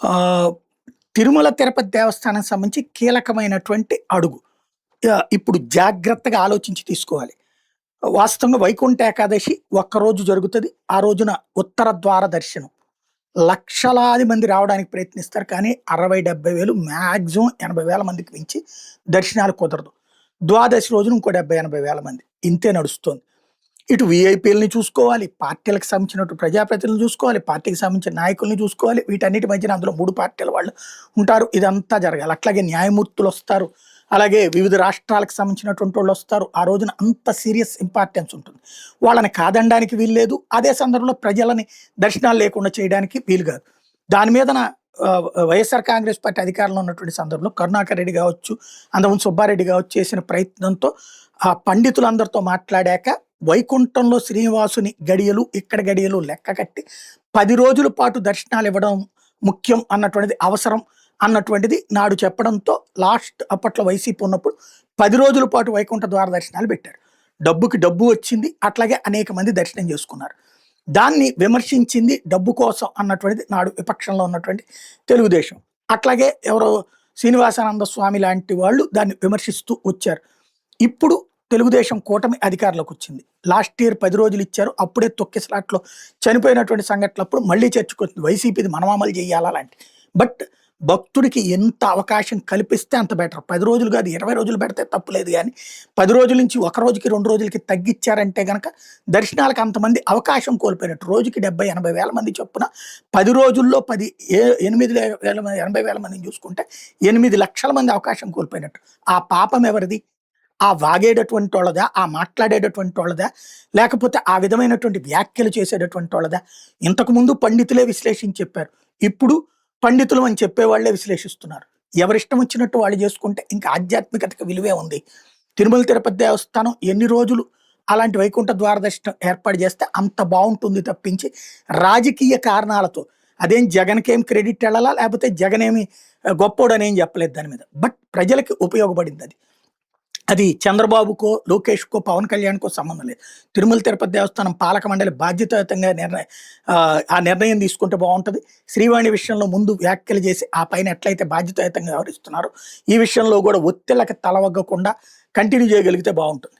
ఆహ్, తిరుమల తిరుపతి దేవస్థానానికి సంబంధించి కీలకమైనటువంటి అడుగు. ఇప్పుడు జాగ్రత్తగా ఆలోచించి తీసుకోవాలి. వాస్తవంగా వైకుంఠ ఏకాదశి ఒక్కరోజు జరుగుతది. ఆ రోజున ఉత్తర ద్వార దర్శనం. లక్షలాది మంది రావడానికి ప్రయత్నిస్తారు. కానీ 60, 70 వేలు మాక్సిమం 80,000 మందికి మించి దర్శనాలు కుదరదు. ద్వాదశి రోజున ఇంకో 70, 80 వేల మంది. ఇంతే నడుస్తోంది. ఇటు వీఐపీలని చూసుకోవాలి, పార్టీలకు సంబంధించినటు ప్రజాప్రతినిధులను చూసుకోవాలి, పార్టీకి సంబంధించిన నాయకుల్ని చూసుకోవాలి. వీటన్నిటి మధ్యన అందులో 3 పార్టీల వాళ్ళు ఉంటారు. ఇదంతా జరగాలి. అట్లాగే న్యాయమూర్తులొస్తారు. అలాగే వివిధ రాష్ట్రాలకు సంబంధించినటువంటి వాళ్ళొస్తారు. ఆ రోజున అంత సీరియస్ ఇంపార్టెన్స్ ఉంటుంది. వాళ్ళని కాదనడానికి వీలు లేదు. అదే సందర్భంలో ప్రజలని దర్శనాలు లేకుండా చేయడానికి వీలు కాదు. దాని మీదన వైఎస్ఆర్ కాంగ్రెస్ పార్టీ అధికారంలో ఉన్నటువంటి సందర్భంలో కరుణాకర్ రెడ్డి కావచ్చు, అంతకుముందు సుబ్బారెడ్డి కావచ్చు చేసిన ప్రయత్నంతో ఆ పండితులందరితో మాట్లాడాక వైకుంఠంలో శ్రీనివాసుని గడియలు, ఇక్కడ గడియలు లెక్క కట్టి 10 రోజుల పాటు దర్శనాలు ఇవ్వడం ముఖ్యం అన్నటువంటిది అవసరం అన్నటువంటిది నాడు చెప్పడంతో లాస్ట్ అప్పట్లో వైసీపీ ఉన్నప్పుడు 10 రోజుల పాటు వైకుంఠ ద్వార దర్శనాలు పెట్టారు. డబ్బుకి డబ్బు వచ్చింది. అట్లాగే అనేక మంది దర్శనం చేసుకున్నారు. దాన్ని విమర్శించింది డబ్బు కోసం అన్నటువంటిది నాడు విపక్షంలో ఉన్నటువంటి తెలుగుదేశం. అట్లాగే ఎవరో శ్రీనివాసానంద స్వామి లాంటి వాళ్ళు దాన్ని విమర్శిస్తూ వచ్చారు. ఇప్పుడు తెలుగుదేశం కూటమి అధికారంలోకి వచ్చింది. లాస్ట్ ఇయర్ 10 రోజులు ఇచ్చారు. అప్పుడే తొక్కిసలాట్లో చనిపోయినటువంటి సంఘటనలప్పుడు మళ్ళీ చర్చకొచ్చింది. వైసీపీది మనం అమలు చేయాలా లాంటి. బట్ భక్తుడికి ఎంత అవకాశం కల్పిస్తే అంత బెటర్. 10 రోజులు కాదు 20 రోజులు పెడితే తప్పులేదు గానీ 10 రోజుల నుంచి ఒక రోజుకి 2 రోజులకి తగ్గిచ్చారంటే గనక దర్శనాలకు అంతమంది అవకాశం కోల్పోయినట్టు. రోజుకి 70, 80 వేల మంది చొప్పున 10 రోజుల్లో 8 వేల 80 వేల మందిని చూసుకుంటే 8 లక్షల మంది అవకాశం కోల్పోయినట్టు. ఆ పాపం ఎవరిది? ఆ వాగేటటువంటోళ్ళదా? ఆ మాట్లాడేటటువంటోళ్ళదా? లేకపోతే ఆ విధమైనటువంటి వ్యాఖ్యలు చేసేటటువంటోళ్ళదా? ఇంతకుముందు పండితులే విశ్లేషించి చెప్పారు. ఇప్పుడు పండితులు అని చెప్పేవాళ్లే విశ్లేషిస్తున్నారు. ఎవరిష్టం వచ్చినట్టు వాళ్ళు చేసుకుంటే ఇంకా ఆధ్యాత్మికతకి విలువే ఉంది. తిరుమల తిరుపతి దేవస్థానం ఎన్ని రోజులు అలాంటి వైకుంఠ ద్వార దర్శనం ఏర్పాటు చేస్తే అంత బావుంటుంది తప్పించి రాజకీయ కారణాలతో అదేం జగన్‌కేం క్రెడిట్ ఎళ్ళాలా? లేకపోతే జగనేమి గొప్పోడనేం చెప్పలేదు దాని మీద. బట్ ప్రజలకి ఉపయోగపడిందది. అది చంద్రబాబుకో, లోకేష్‌కో, పవన్ కళ్యాణ్‌కో సంబంధం లేదు. తిరుమల తిరుపతి దేవస్థానం పాలక మండలి బాధ్యతాయుతంగా ఆ నిర్ణయం తీసుకుంటే బావుంటది. శ్రీవాణి విషయంలో ముందు వ్యాఖ్యలు చేసి, ఆ పైన ఎట్లయితే బాధ్యతాయుతంగా వ్యవహరిస్తున్నారో, ఈ విషయంలో కూడా ఒత్తిళ్ళకి తలవగ్గకుండా కంటిన్యూ చేయగలిగితే బావుంటుంది.